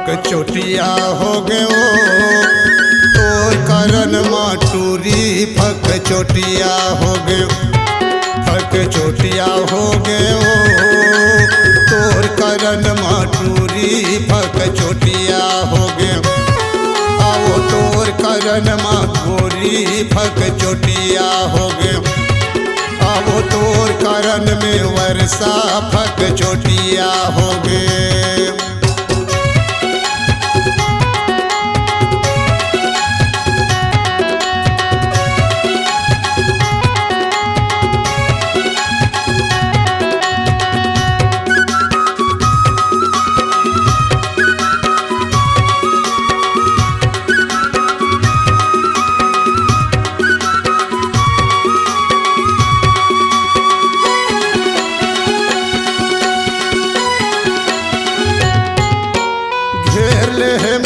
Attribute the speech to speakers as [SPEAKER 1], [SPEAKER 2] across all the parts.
[SPEAKER 1] फक चोटिया हो गयो तोर करन माटूरी फक चोटिया हो गयो फक चोटिया हो गयो तोर करन माटूरी फक चोटिया हो गयो आओ तोर करन माटूरी फक चोटिया हो गयो आओ तोर करन में वर्षा फक चोटिया हो गयो।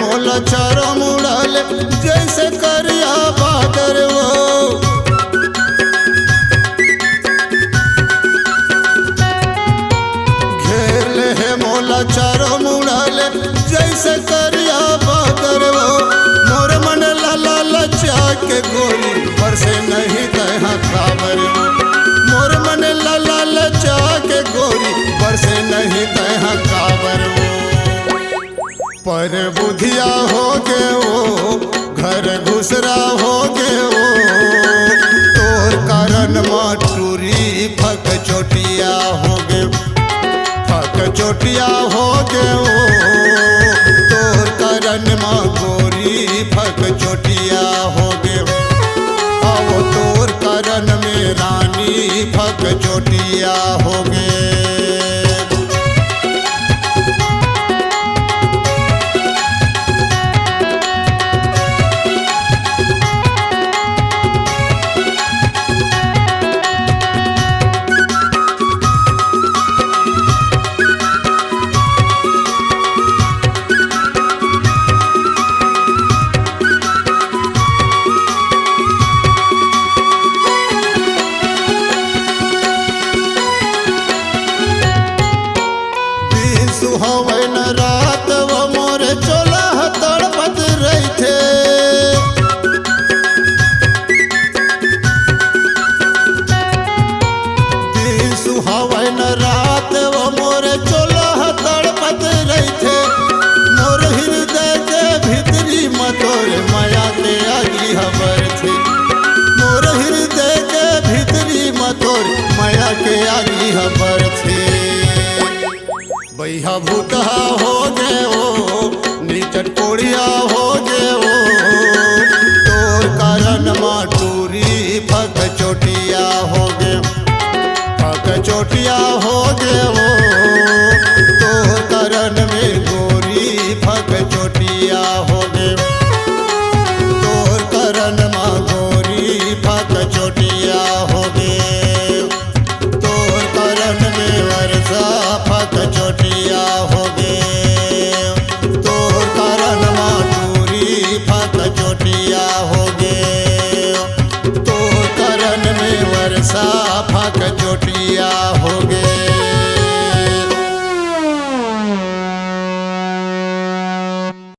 [SPEAKER 1] मोला चारो मुड़ाल जैसे करिया बादर वो घेर ले है मोला चारो मुड़ाल जैसे करिया बादर वो मोर मन लाला लचा के गोली पर से नहीं कहा खबर मोर मन लाला लचा के गोली पर से नहीं कहा खबर पर बुधिया हो गए वो घर घुसरा हो गए वो तोर कारण माटूरी फक चोटिया हो गए फक चोटिया हो गए वो तोर कारण माँ गोरी फक चोटिया हो गए आओ तोर कारण में रानी फक चोटिया हो गए। सुहावन रात वो मोर चोला तड़पत रही थे दिन सुहावन रात वो मोर चोला तड़पत रही थे मोर हृदय के भीतरी मतोर माया के आगी खबर थी मोर हृदय के भीतरी मतोर माया के आगी खबर थी बैहा भूतहा हो गए वो नीचट कोड़िया हो गए वो तोर कारण माटूरी फक चोटिया हो गए फक चोटिया हो गए वो तोर कारण में गोरी फक चोटिया हो गए तोर कारण माँ गोरी फक चोटिया हो गए तोर कारण में वर्षा फक चोटिया हो गए तोर कारण माटूरी फक चोटिया हो गए तोर कारण में वर्षा फक चोटिया